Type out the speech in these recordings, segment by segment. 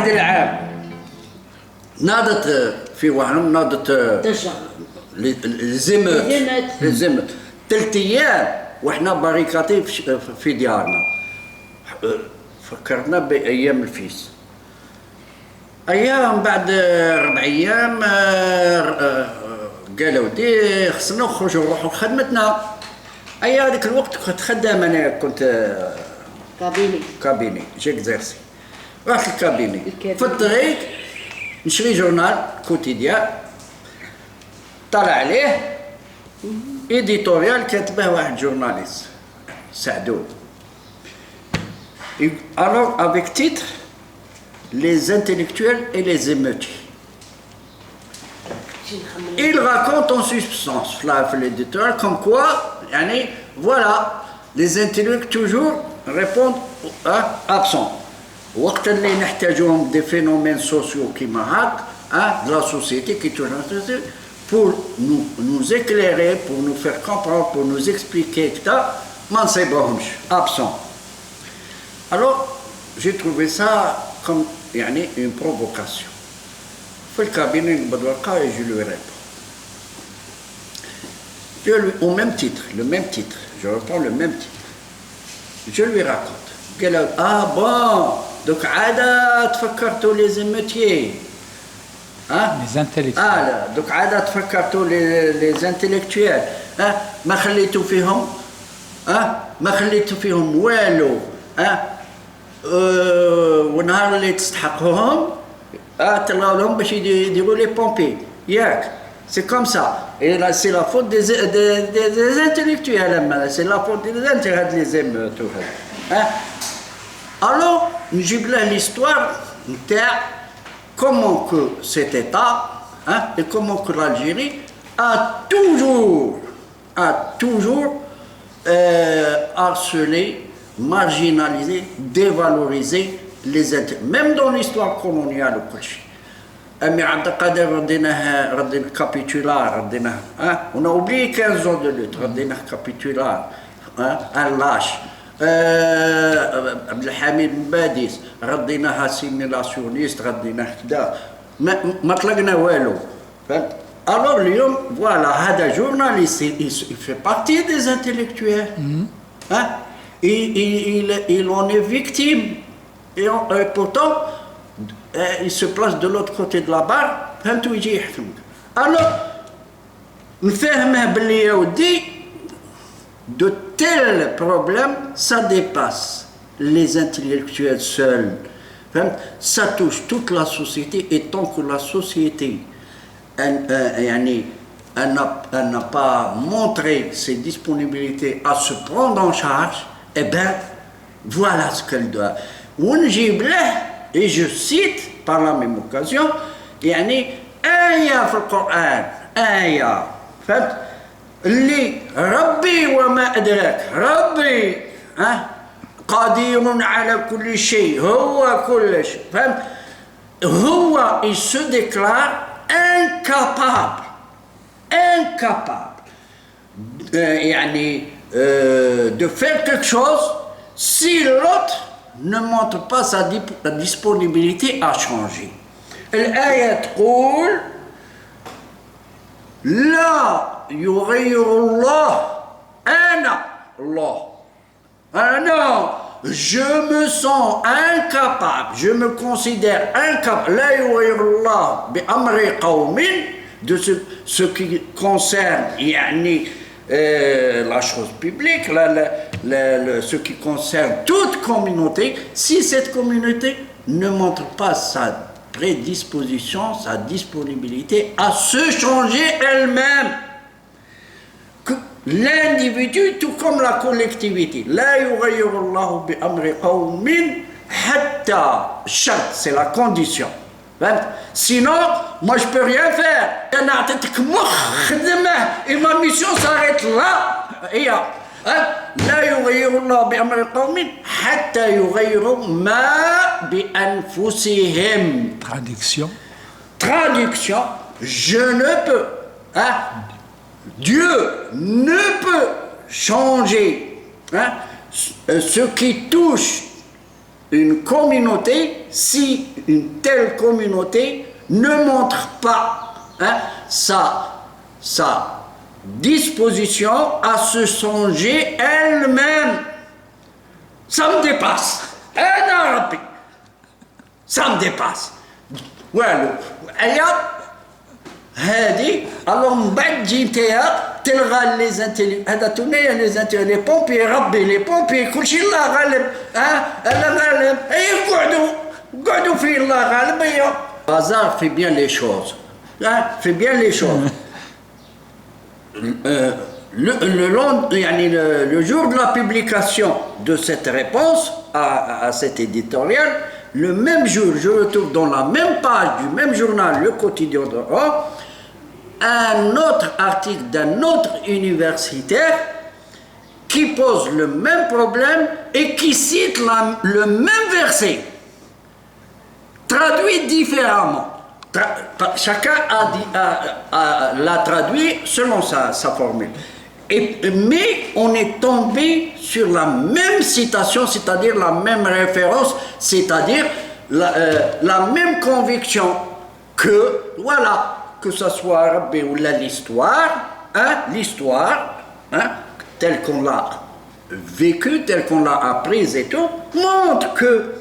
واحد العام ناضت في وهران ناضت الزمت 3 أيام وإحنا باريكاتي في ديارنا. فكرنا بأيام الفيس. أيام بعد 4 أيام قالوا ودي خصنا نخرجوا نروحوا لخدمتنا. أيا هذاك الوقت كنت خدام، أنا كنت كابيني جيكزيرسي. رحت الكابيني في الطريق نشري جورنال كوتيديان، طلع عليه إديتوريال كاتبه واحد جورناليست سعدون. Alors avec titre Les intellectuels et les émeutiers. Il raconte en substance là l'éditeur comme quoi voilà les intellectuels toujours répondent absents. وقت اللي نحتاجوهم des phénomènes sociaux كيما هاك de la société qui toujours pour nous éclairer, pour nous faire comprendre, pour nous expliquer كذا ما نصيبوهمش absents. Alors j'ai trouvé ça comme une provocation. في الكابينة نقبض ورقة et je lui réponds. Au même titre, je reprends le même titre. Je lui raconte. قال bon, donc عادة تفكرتوا les émeutiers. Les intellectuels. donc عادة تفكرتوا les intellectuels. ما خليتوا فيهم والو. ونهار اللي تستحقوهم طلعوا لهم باش يديروا لي بومبي ياك. C'est comme ça. Et là, c'est la faute des intellectuels. C'est la faute des intellectuels, les émeutes. Alors, نجيب له l'histoire نتاع comment que cet État et comment que l'Algérie a toujours harcelé, marginalisé, dévalorisé les intellectuels. Même dans l'histoire coloniale ou كل شيء. أمي عبد القادر ردينا كابيتولار رديناه. On a oublié 15 ans de lutte رديناه كابيتولار. un lâche. عبد الحميد بن باديس رديناها سيميلاسيونيست رديناه كذا ما طلقنا والو. فهمت؟ alors اليوم voilà هذا journaliste il fait partie des intellectuels. Il en est victime et pourtant il se place de l'autre côté de la barre. فهمتوا يجي يحكمك. alors نفهمه باللي يا ودي de tels problèmes, ça dépasse les intellectuels seuls. Ça touche toute la société et tant que la société elle n'a pas montré ses disponibilités à se prendre en charge, eh bien, voilà ce qu'elle doit. Et je cite par la même occasion, آية في القرآن آية فهمت؟ اللي ربي وما أدراك ربي قدير على كل شيء هو كل شيء فهمت؟ هو il se déclare incapable de faire quelque chose si l'autre ne montre pas sa disponibilité à changer. الآية تقول لا يغير الله je me sens incapable, je me considère incapable لا يغير الله بأمر قوم de ce qui concerne la chose publique, ce qui concerne toute communauté, si cette communauté ne montre pas sa prédisposition, sa disponibilité à se changer elle-même. L'individu tout comme la collectivité. لا يغير الله بأمر قوم حتى شرط, c'est la condition. Sinon, moi je peux rien faire. أنا أعطيتك مخ خدمه et ma mission s'arrête là. لا يغير الله بأمر قوم حتى يغيروا ما بأنفسهم. Traduction, je ne peux. Dieu ne peut changer ce qui touche une communauté si une telle communauté ne montre pas sa disposition à se songer elle-même. Ça me dépasse. Ça me dépasse. Voilà. Alors, من بعد تجي نتايا تلغى لي زانتيلي هذا تونيا لي زانتيلي لي بومبي ربي لي بومبي كلشي الله غالب الله غالب قعدوا في الله غالب Hazard fait bien les choses. Fait bien les choses. Le jour de la publication de cette réponse à cet éditorial, le même jour, je retrouve dans la même page du même journal, le quotidien d'Europe, un autre article d'un autre universitaire qui pose le même problème et qui cite le même verset, traduit différemment. Chacun l'a traduit selon sa formule. Mais on est tombé sur la même citation, c'est-à-dire la même référence, c'est-à-dire la même conviction que, voilà, que ce soit Rabbi ou l'histoire, telle qu'on l'a vécue, telle qu'on l'a apprise et tout, montre que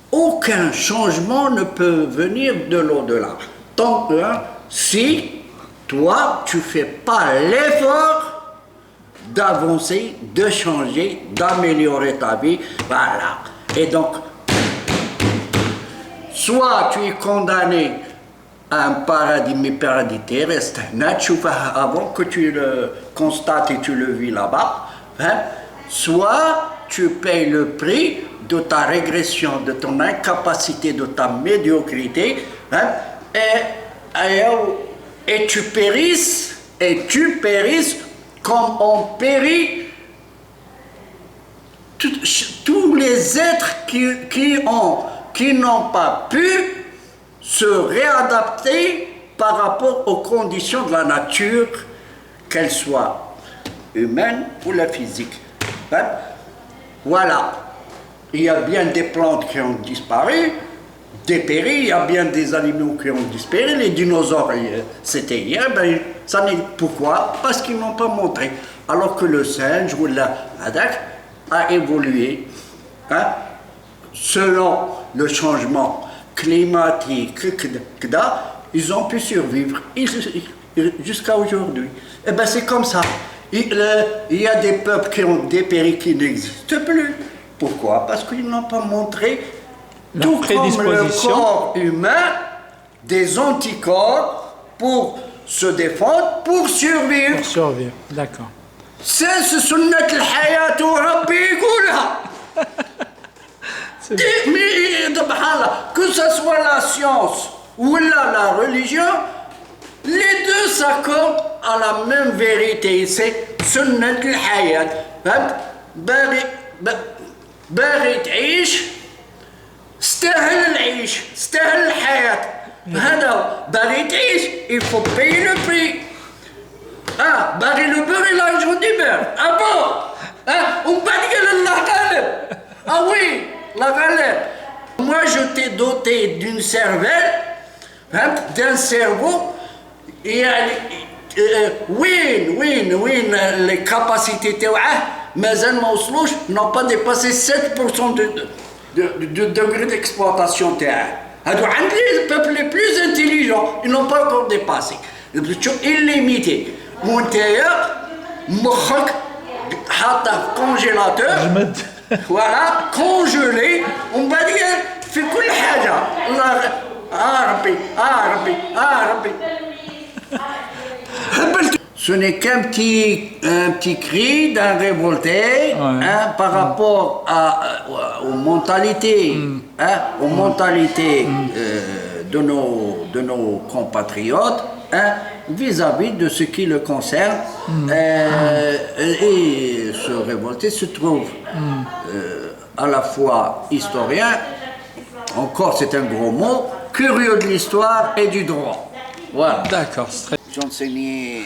aucun changement ne peut venir de l'au-delà. Tant que si toi, tu ne fais pas l'effort d'avancer, de changer, d'améliorer ta vie, voilà. Et donc, soit tu es condamné à un paradis, mais paradis terrestre, avant que tu le constates et tu le vis là-bas, soit tu payes le prix de ta régression, de ton incapacité, de ta médiocrité, et tu périsses comme ont péri tous les êtres qui n'ont pas pu se réadapter par rapport aux conditions de la nature, qu'elles soient humaines ou la physique. Voilà. Il y a bien des plantes qui ont disparu, dépéri, il y a bien des animaux qui ont disparu, les dinosaures, c'était hier, ça n'est pourquoi? Parce qu'ils n'ont pas montré. Alors que le singe ou la hadak a évolué selon le changement climatique, ils ont pu survivre jusqu'à aujourd'hui. Et bien c'est comme ça. Il y a des peuples qui ont dépéri qui n'existent plus. Pourquoi? Parce qu'ils n'ont pas montré, tout comme le corps humain, des anticorps pour se défendre, pour survivre. Pour survivre, d'accord. C'est sunnat al-hayat Rabbi yqulha. Que ce soit la science ou la religion, les deux s'accordent à la même vérité. C'est sunnat al-hayat. باغي تعيش استاهل العيش استاهل الحياة هذا باغي تعيش il faut payer le prix باغي le beurre et l'argent du beurre bon ومن بعد قال الله غالب oui الله غالب. Moi je t'ai doté d'une cervelle d'un cerveau et وين les capacités تاعه مازال ما وصلوش n'ont pas dépassé 7% de degré d'exploitation تاعه. هادو عند les peuples les plus intelligents, ils n'ont pas encore dépassé. illimité. وانتيا مخك حاطه في كونجيلاتور voilà congelé ومن بعد في كل حاجه الله ربي ربي Ce n'est qu'un petit cri d'un révolté par rapport aux mentalités, de nos compatriotes vis-à-vis de ce qui le concerne. Et ce révolté se trouve à la fois historien, encore c'est un gros mot, curieux de l'histoire et du droit. Voilà. D'accord. J'enseignais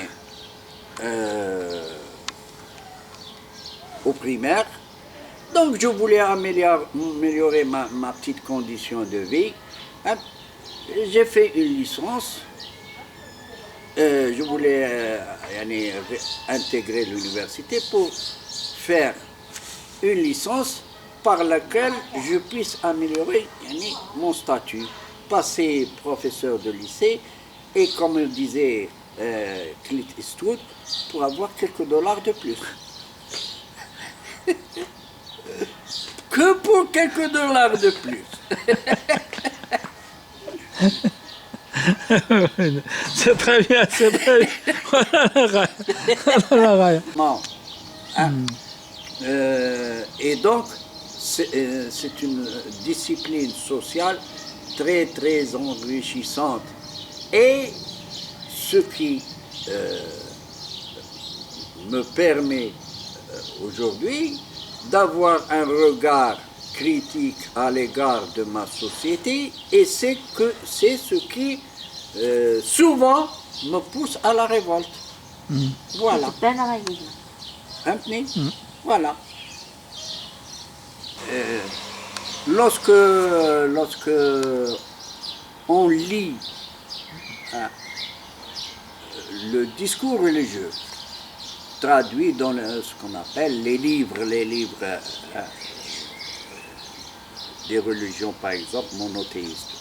au primaire Donc je voulais améliorer ma petite condition de vie. Hein. J'ai fait une licence. Je voulais intégrer l'université pour faire une licence par laquelle je puisse améliorer mon statut, passer professeur de lycée et, comme le disait Clint Eastwood, pour avoir quelques dollars de plus. Que pour quelques dollars de plus. C'est très bien, c'est très bien. Voilà. Bon. Hein. Et donc, c'est une discipline sociale très très enrichissante. Et ce qui me permet aujourd'hui d'avoir un regard critique à l'égard de ma société, et c'est ce qui souvent me pousse à la révolte. Voilà. Voilà. Lorsque on lit le discours religieux traduit dans ce qu'on appelle les livres des religions, par exemple monothéistes.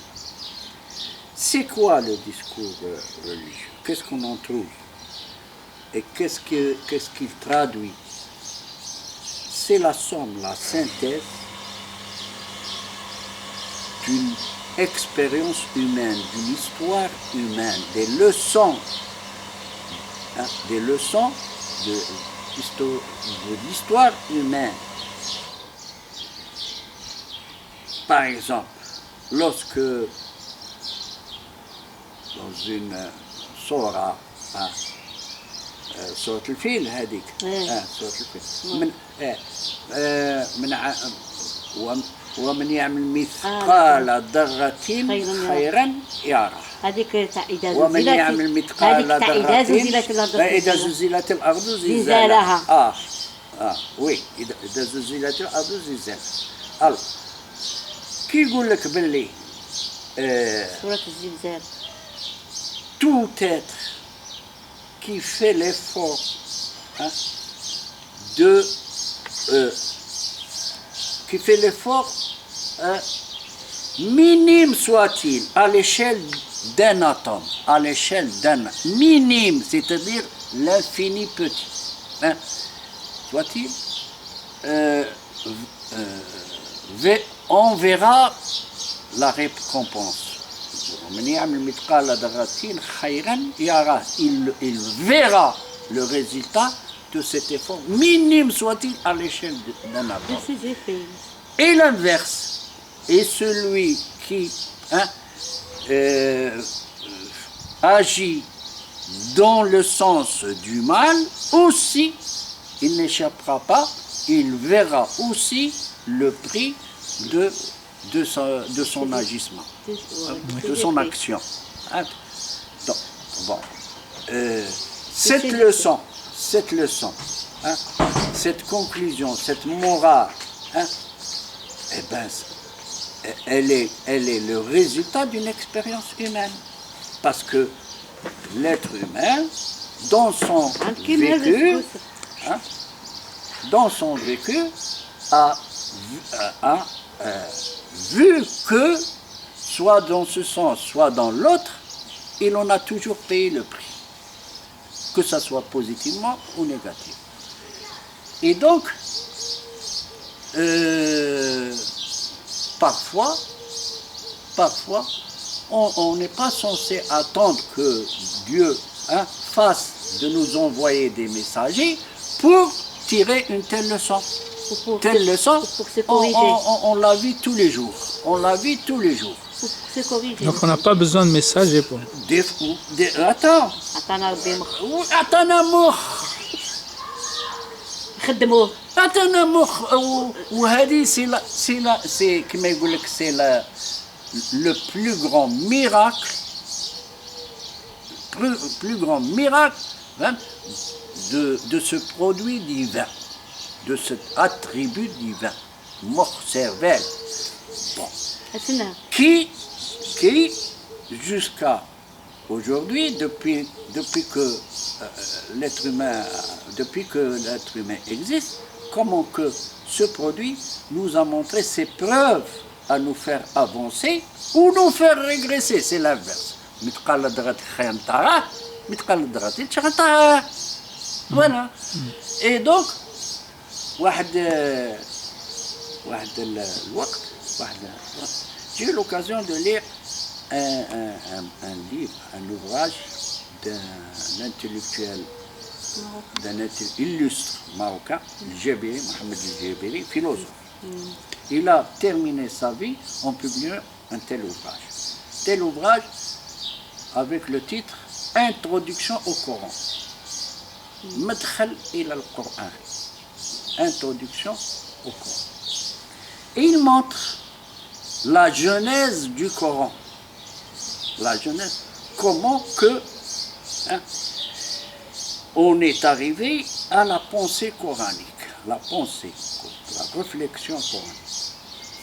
C'est quoi le discours religieux? Qu'est-ce qu'on en trouve? Et qu'est-ce qu'il traduit? C'est la somme, la synthèse d'une expérience humaine, d'une histoire humaine, des leçons de l'histoire humaine. Par exemple, lorsque dans une Sora, سورة الفيل هذيك سورة الفيل ومن يعمل مثقال ذرة خيرا يرى هذيك تاع إذا ومن يعمل مثقال ذرة فإذا زلزلت الأرض زلزالها وي إذا زلزلت الأرض زلزالها. alors كي يقول لك باللي سورة الزلزال tout être qui fait l'effort minime soit-il, à l'échelle d'un atome, à l'échelle d'un minime, c'est-à-dire l'infini petit, soit-il, on verra la récompense. Il verra le résultat de cet effort, minime soit-il à l'échelle d'un atome. Et l'inverse est celui qui agit dans le sens du mal, aussi, il n'échappera pas, il verra aussi le prix de son agissement, de son action. Donc, bon. Cette leçon, cette conclusion, cette morale, eh ben, elle est le résultat d'une expérience humaine. Parce que l'être humain, dans son vécu, a vu que, soit dans ce sens, soit dans l'autre, il en a toujours payé le prix, que ce soit positivement ou négativement. Et donc, parfois, on n'est pas censé attendre que Dieu fasse de nous envoyer des messagers pour tirer une telle leçon. Telle leçon, on la vit tous les jours. Donc on n'a pas besoin de messager pour... Attends. C'est le plus grand miracle, de ce produit divin. de cet attribut divin, mort cervelle, أتنا qui jusqu'à aujourd'hui, depuis que l'être humain existe, comment que ce produit nous a montré ses preuves à nous faire avancer ou nous faire régresser, c'est l'inverse. Voilà. Et donc, j'ai eu l'occasion de lire un livre, un ouvrage d'un intellectuel, illustre marocain, Djebiri, Mohamed Djebiri, philosophe. Il a terminé sa vie en publiant un tel ouvrage. Tel ouvrage avec le titre Introduction au Coran. Madkhal ila al-Qur'an. Introduction au Coran. Et il montre la genèse du Coran. La genèse, comment que on est arrivé à la pensée coranique, la réflexion coranique.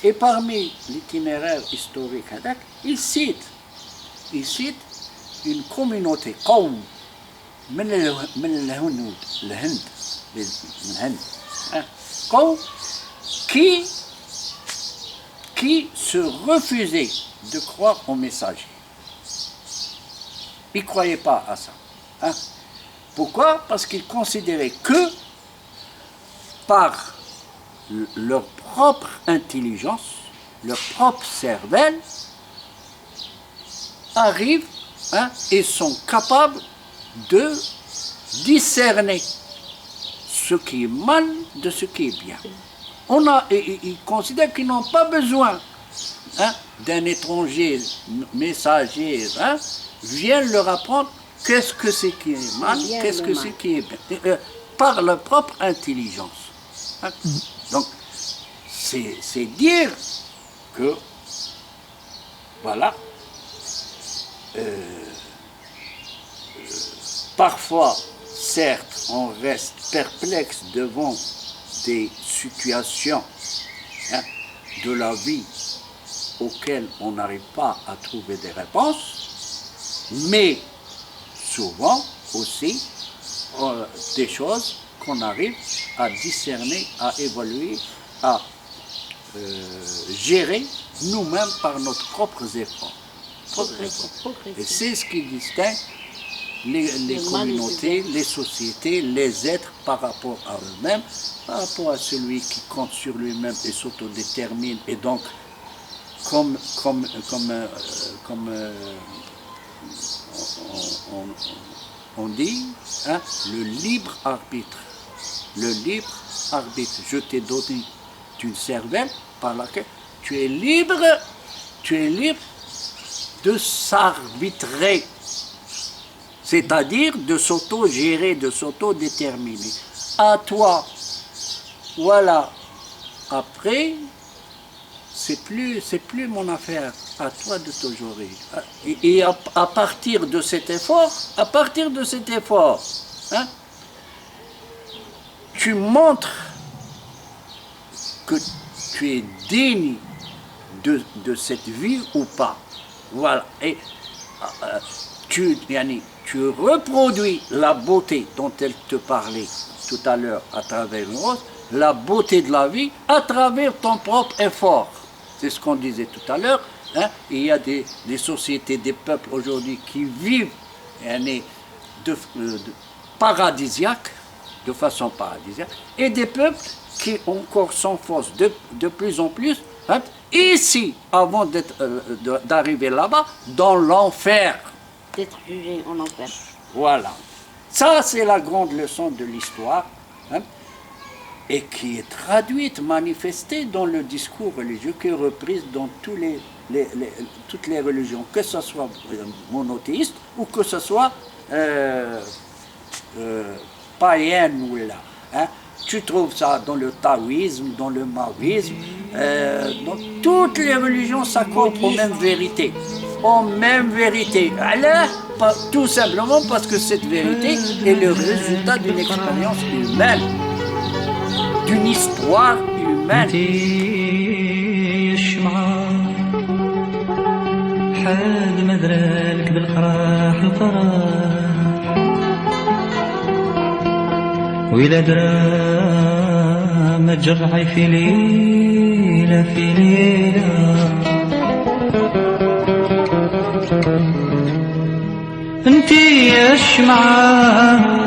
Et parmi l'itinéraire historique, il cite une communauté, قوم من الهنود الهند قوم qui se refusait de croire aux messagers. Ils ne croyaient pas à ça. Pourquoi? Parce qu'ils considéraient que par leur propre intelligence, leur propre cervelle, arrivent et sont capables de discerner ce qui est mal de ce qui est bien. Ils considèrent qu'ils n'ont pas besoin d'un étranger messager vienne leur apprendre qu'est-ce que c'est qui est mal, qu'est-ce que c'est qui est bien, par leur propre intelligence. Donc, c'est dire que, voilà, parfois, certes, on reste perplexe devant des situations de la vie auxquelles on n'arrive pas à trouver des réponses, mais souvent aussi des choses qu'on arrive à discerner, à évaluer, à gérer nous-mêmes par nos propres efforts. Et c'est ce qui distingue les communautés, les sociétés, les êtres par rapport à eux-mêmes, par rapport à celui qui compte sur lui-même et s'autodétermine. Et donc, comme on dit, le libre arbitre. Le libre arbitre. Je t'ai donné une cervelle par laquelle tu es libre de s'arbitrer. C'est-à-dire de s'auto-gérer, de s'auto-déterminer. À toi, voilà. Après, c'est plus mon affaire. À toi de te gérer. Et à partir de cet effort, tu montres que tu es digne de cette vie ou pas. Voilà. Et tu reproduis la beauté dont elle te parlait tout à l'heure à travers une rose, la beauté de la vie à travers ton propre effort. C'est ce qu'on disait tout à l'heure. Il y a des sociétés, des peuples aujourd'hui qui vivent paradisiaques, de façon paradisiaque, et des peuples qui encore s'enfoncent de plus en plus, ici, avant d'arriver là-bas, dans l'enfer. D'être jugé en enfer. Voilà. Ça, c'est la grande leçon de l'histoire, et qui est traduite, manifestée dans le discours religieux, qui est reprise dans toutes les religions, que ce soit monothéiste ou que ce soit païenne ou là. Tu trouves ça dans le taoïsme, dans le maoïsme, dans toutes les religions s'accordent aux mêmes vérités. Aux mêmes vérités. Alors, tout simplement parce que cette vérité est le résultat d'une expérience humaine. d'une histoire humaine. انتي الشمعة حد ما درالك بالقراح القراح وإلا درا ما تجرعي في ليلة في ليلة انتي الشمعة